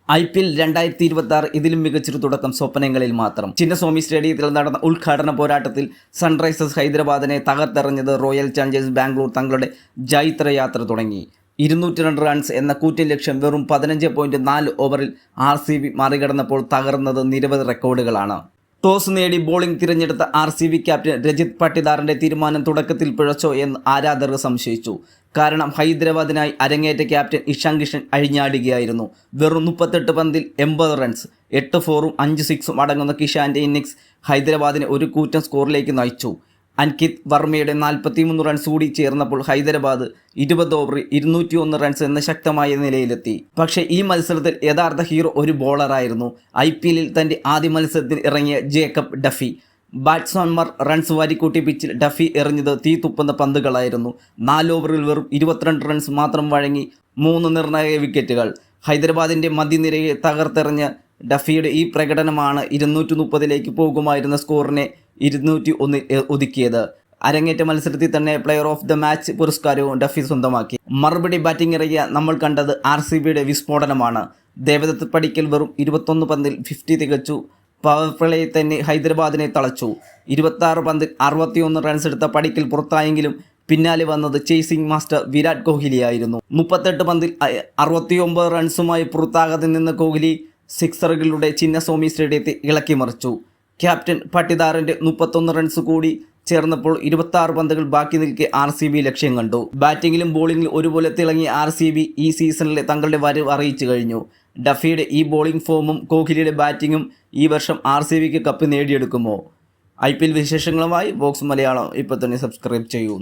IPL 2026 ഇതിലും മികച്ചൊരു തുടക്കം സ്വപ്നങ്ങളിൽ മാത്രം. ചിന്നസ്വാമി സ്റ്റേഡിയത്തിൽ നടന്ന ഉദ്ഘാടന പോരാട്ടത്തിൽ സൺറൈസേഴ്സ് ഹൈദരാബാദിനെ തകർത്തെറിഞ്ഞത് റോയൽ ചാലഞ്ചേഴ്സ് ബാംഗ്ലൂർ തങ്ങളുടെ ജൈത്രയാത്ര തുടങ്ങി. 202 റൺസ് എന്ന കൂറ്റൻ ലക്ഷ്യം വെറും 15.4 ഓവറിൽ RCB മറികടന്നപ്പോൾ തകർന്നത് നിരവധി റെക്കോർഡുകളാണ്. ടോസ് നേടി ബോളിംഗ് തിരഞ്ഞെടുത്ത RCB ക്യാപ്റ്റൻ രജിത് പട്ടിദാറിന്റെ തീരുമാനം തുടക്കത്തിൽ പിഴച്ചോ എന്ന് ആരാധകർ സംശയിച്ചു. കാരണം ഹൈദരാബാദിനായി അരങ്ങേറ്റ ക്യാപ്റ്റൻ ഇഷാൻ കിഷൻ അഴിഞ്ഞാടുകയായിരുന്നു. വെറും 38 പന്തിൽ 80 റൺസ്, 8 ഫോറും 5 സിക്സും അടങ്ങുന്ന കിഷാന്റെ ഇന്നിംഗ്സ് ഹൈദരാബാദിനെ ഒരു കൂറ്റൻ സ്കോറിലേക്ക് നയിച്ചു. അൻകിത് വർമ്മയുടെ 43 റൺസ് കൂടി ചേർന്നപ്പോൾ ഹൈദരാബാദ് 20 ഓവറിൽ 201 റൺസ് എന്ന ശക്തമായ നിലയിലെത്തി. പക്ഷേ ഈ മത്സരത്തിൽ യഥാർത്ഥ ഹീറോ ഒരു ബോളറായിരുന്നു. IPLൽ തൻ്റെ ആദ്യ മത്സരത്തിൽ ഇറങ്ങിയ ജേക്കബ് ഡഫി. ബാറ്റ്സ്മാൻമാർ റൺസ് വാരിക്കൂട്ടി പിച്ചിൽ ഡഫി എറിഞ്ഞത് തീ തുപ്പുന്ന പന്തുകളായിരുന്നു. 4 ഓവറിൽ വെറും 22 റൺസ് മാത്രം വഴങ്ങി 3 നിർണായക വിക്കറ്റുകൾ. ഹൈദരാബാദിൻ്റെ മധ്യനിരയെ തകർത്തെറിഞ്ഞ ഡഫിയുടെ ഈ പ്രകടനമാണ് 230ലേക്ക് പോകുമായിരുന്ന സ്കോറിനെ 201 ഒതുക്കിയത്. അരങ്ങേറ്റ മത്സരത്തിൽ തന്നെ പ്ലെയർ ഓഫ് ദ മാച്ച് പുരസ്കാരവും ഡഫി സ്വന്തമാക്കി. മറുപടി ബാറ്റിംഗ് ഇറങ്ങിയ നമ്മൾ കണ്ടത് RCBയുടെ വിസ്ഫോടനമാണ്. ദേവദത്ത് പടിക്കൽ വെറും 21 പന്തിൽ 50 തികച്ചു. പവർ പ്ലേയിൽ തന്നെ ഹൈദരാബാദിനെ തളച്ചു. 26 പന്തിൽ 61 റൺസ് എടുത്ത പടിക്കൽ പുറത്തായെങ്കിലും പിന്നാലെ വന്നത് ചേസിംഗ് മാസ്റ്റർ വിരാട് കോഹ്ലിയായിരുന്നു. 38 പന്തിൽ 69 റൺസുമായി പുറത്താകാതെ നിന്ന കോഹ്ലി സിക്സറുകളുടെ ചിന്നസ്വാമി സ്റ്റേഡിയത്തെ ഇളക്കിമറിച്ചു. ക്യാപ്റ്റൻ പട്ടിദാറിന്റെ 31 റൺസ് കൂടി ചേർന്നപ്പോൾ 26 പന്തുകൾ ബാക്കി നിൽക്കെ RCB ലക്ഷ്യം കണ്ടു. ബാറ്റിങ്ങിലും ബോളിങ്ങിലും ഒരുപോലെ തിളങ്ങിയ RCB ഈ സീസണിലെ തങ്ങളുടെ വരവ് അറിയിച്ചു കഴിഞ്ഞു. ഡഫിയുടെ ഈ ബോളിംഗ് ഫോമും കോഹ്ലിയുടെ ബാറ്റിങ്ങും ഈ വർഷം RCBക്ക് കപ്പ് നേടിയെടുക്കുമോ? IPL വിശേഷങ്ങളുമായി ബോക്സ് മലയാളം ഇപ്പോൾ തന്നെ സബ്സ്ക്രൈബ് ചെയ്യൂ.